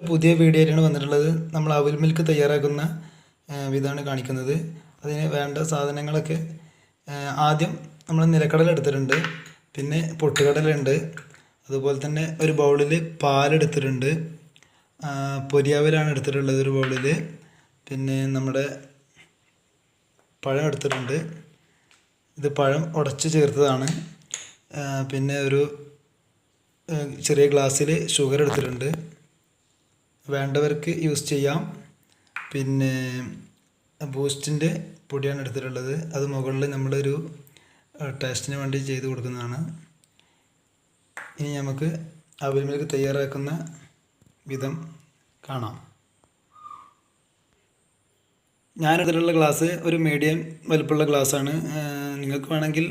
പുതിയ വീഡിയോ ആയിട്ടാണ് വന്നിട്ടുള്ളത്. നമ്മൾ അവിൽ മിൽക്ക് തയ്യാറാക്കുന്ന വിധമാണ് കാണിക്കുന്നത്. അതിന് വേണ്ട സാധനങ്ങളൊക്കെ ആദ്യം നമ്മൾ നിലക്കടല എടുത്തിട്ടുണ്ട്, പിന്നെ പൊട്ടുകടലുണ്ട്, അതുപോലെ തന്നെ ഒരു ബൗളിൽ പാലെടുത്തിട്ടുണ്ട്, പൊരിയാവലാണ് എടുത്തിട്ടുള്ളത് ഒരു ബൗളിൽ, പിന്നെ നമ്മുടെ പഴം എടുത്തിട്ടുണ്ട്. ഇത് പഴം ഉടച്ച് ചേർത്തതാണ്. പിന്നെ ഒരു ചെറിയ ഗ്ലാസ്സിൽ ഷുഗർ എടുത്തിട്ടുണ്ട്, വേണ്ടവർക്ക് യൂസ് ചെയ്യാം. പിന്നെ ബൂസ്റ്റിൻ്റെ പൊടിയാണ് എടുത്തിട്ടുള്ളത്. അത് മുകളിൽ നമ്മളൊരു ടേസ്റ്റിന് വേണ്ടി ചെയ്ത് കൊടുക്കുന്നതാണ്. ഇനി നമുക്ക് അവിൽ മിൽക്ക് തയ്യാറാക്കുന്ന വിധം കാണാം. ഞാനെടുത്തിട്ടുള്ള ഗ്ലാസ് ഒരു മീഡിയം വലുപ്പമുള്ള ഗ്ലാസ്സാണ്. നിങ്ങൾക്ക് വേണമെങ്കിൽ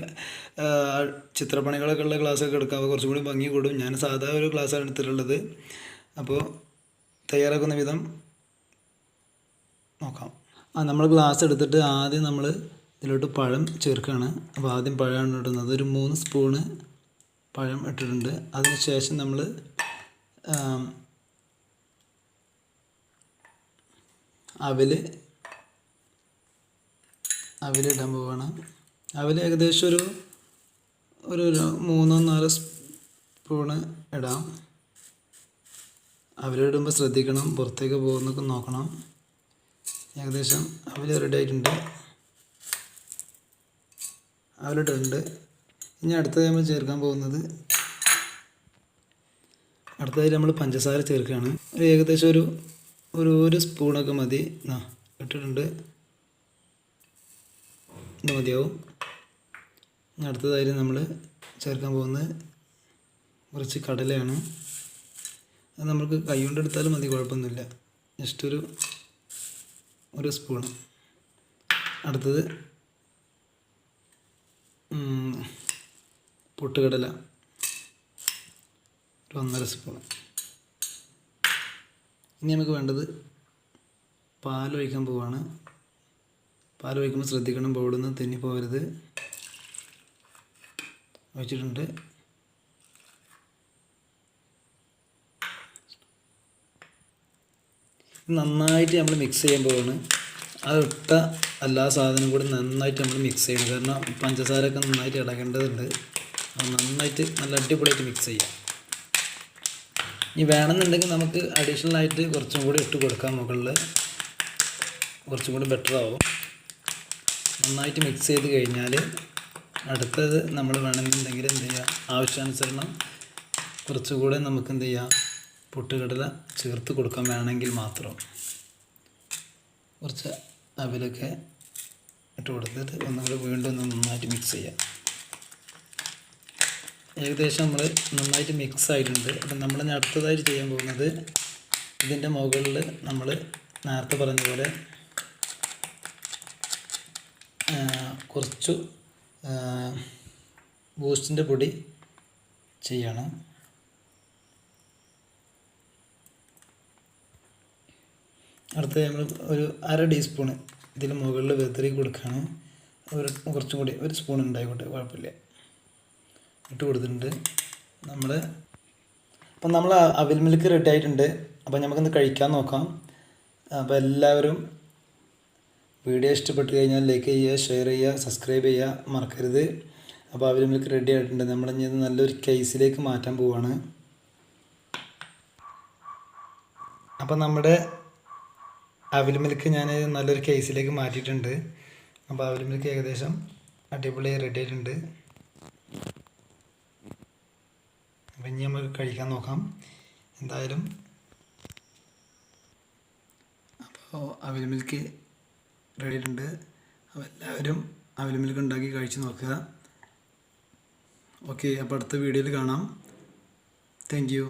ചിത്രപ്പണികളൊക്കെ ഉള്ള ഗ്ലാസ്സൊക്കെ എടുക്കാം, കുറച്ചും കൂടി ഭംഗി കൂടും. ഞാൻ സാധാ ഒരു ഗ്ലാസ്സാണ് എടുത്തിട്ടുള്ളത്. അപ്പോൾ തയ്യാറാക്കുന്ന വിധം നോക്കാം. നമ്മൾ ഗ്ലാസ് എടുത്തിട്ട് ആദ്യം നമ്മൾ ഇതിലോട്ട് പഴം ചേർക്കുകയാണ്. അപ്പോൾ ആദ്യം പഴമാണ് ഇടുന്നത്. ഒരു 3 സ്പൂണ് പഴം ഇട്ടിട്ടുണ്ട്. അതിന് ശേഷം നമ്മൾ അവിലിടാൻ പോവുകയാണ്. അവിൽ ഏകദേശം ഒരു 3-4 സ്പൂണ് ഇടാം. അവിലിടുമ്പോൾ ശ്രദ്ധിക്കണം, പുറത്തേക്ക് പോകുന്നൊക്കെ നോക്കണം. ഏകദേശം അവിൽ റെഡി ആയിട്ടുണ്ട്, അവിലിട്ടിട്ടുണ്ട്. ഇനി അടുത്തത് നമ്മൾ ചേർക്കാൻ പോകുന്നത്, അടുത്തതായി നമ്മൾ പഞ്ചസാര ചേർക്കുകയാണ്. ഏകദേശം ഒരു സ്പൂണൊക്കെ മതി. ഇട്ടിട്ടുണ്ട്, ഇത് മതിയാവും. ഇനി അടുത്തതായി നമ്മൾ ചേർക്കാൻ പോകുന്നത് കുറച്ച് കടലയാണ്. അത് നമുക്ക് കൈ കൊണ്ട് എടുത്താലും മതി, കുഴപ്പമൊന്നുമില്ല. ജസ്റ്റ് ഒരു സ്പൂൺ. അടുത്തത് പൊട്ടുകടല ഒരു 1.5 സ്പൂൺ. ഇനി നമുക്ക് വേണ്ടത് പാലൊഴിക്കാൻ പോവുകയാണ്. പാലൊഴിക്കുമ്പോൾ ശ്രദ്ധിക്കണം, ബൗളിൽ നിന്ന് തെന്നിപ്പോകരുത്. ഒഴിച്ചിട്ടുണ്ട്. നന്നായിട്ട് നമ്മൾ മിക്സ് ചെയ്യാൻ പോവുകയാണ്. അതിട്ട എല്ലാ സാധനവും കൂടി നന്നായിട്ട് നമ്മൾ മിക്സ് ചെയ്യണം. കാരണം പഞ്ചസാരയൊക്കെ നന്നായിട്ട് ഇളകേണ്ടതുണ്ട്. അത് നന്നായിട്ട് നല്ല അടിപൊളിയായിട്ട് മിക്സ് ചെയ്യാം. ഇനി വേണമെന്നുണ്ടെങ്കിൽ നമുക്ക് അഡീഷണൽ ആയിട്ട് കുറച്ചും കൂടി ഇട്ട് കൊടുക്കാം മുകളിൽ, കുറച്ചും കൂടി ബെറ്റർ ആവും. നന്നായിട്ട് മിക്സ് ചെയ്ത് കഴിഞ്ഞാൽ അടുത്തത് നമ്മൾ വേണമെന്നുണ്ടെങ്കിൽ എന്ത് ചെയ്യുക, ആവശ്യാനുസരണം കുറച്ചുകൂടെ നമുക്ക് എന്ത് ചെയ്യാം, പൊട്ടുകടല ചേർത്ത് കൊടുക്കാൻ വേണമെങ്കിൽ മാത്രം കുറച്ച് അവിലൊക്കെ ഇട്ട് കൊടുത്തിട്ട് ഒന്നുകൂടി വീണ്ടും നന്നായിട്ട് മിക്സ് ചെയ്യാം. ഏകദേശം നമ്മൾ നന്നായിട്ട് മിക്സ് ആയിട്ടുണ്ട്. അപ്പം നമ്മൾ അടുത്തതായിട്ട് ചെയ്യാൻ പോകുന്നത്, ഇതിൻ്റെ മുകളിൽ നമ്മൾ നേരത്തെ പറഞ്ഞ പോലെ കുറച്ച് ബൂസ്റ്റിൻ്റെ പൊടി ചെയ്യണം. അടുത്ത നമ്മൾ ഒരു 1/2 ടീസ്പൂണ് ഇതിൽ മുകളിൽ വെതറി കൊടുക്കുകയാണ്. കുറച്ചും കൂടി 1 സ്പൂൺ ഉണ്ടായിക്കോട്ടെ, കുഴപ്പമില്ല, ഇട്ട് കൊടുത്തിട്ടുണ്ട്. അപ്പം നമ്മൾ അവിൽ മിൽക്ക് റെഡി ആയിട്ടുണ്ട്. അപ്പം നമുക്കൊന്ന് കഴിക്കാൻ നോക്കാം. അപ്പോൾ എല്ലാവരും വീഡിയോ ഇഷ്ടപ്പെട്ട് കഴിഞ്ഞാൽ ലൈക്ക് ചെയ്യുക, ഷെയർ ചെയ്യുക, സബ്സ്ക്രൈബ് ചെയ്യുക മറക്കരുത്. അപ്പോൾ അവിൽ മിൽക്ക് റെഡി ആയിട്ടുണ്ട്. നമ്മളിനി ഇത് നല്ലൊരു കേസിലേക്ക് മാറ്റാൻ പോവുകയാണ്. അപ്പം നമ്മുടെ അവിൽ മിൽക്ക് ഞാൻ നല്ലൊരു കേസിലേക്ക് മാറ്റിയിട്ടുണ്ട്. അപ്പോൾ അവിൽ മിൽക്ക് ഏകദേശം അടിപൊളിയായി റെഡി ആയിട്ടുണ്ട്. അപ്പം ഇനി നമുക്ക് കഴിക്കാൻ നോക്കാം എന്തായാലും. അപ്പോൾ അവിൽ മിൽക്ക് റെഡി ആയിട്ടുണ്ട്. അപ്പോൾ എല്ലാവരും അവിൽ മിൽക്ക് ഉണ്ടാക്കി കഴിച്ച് നോക്കുക. ഓക്കെ, അപ്പോൾ അടുത്ത വീഡിയോയിൽ കാണാം. Thank you.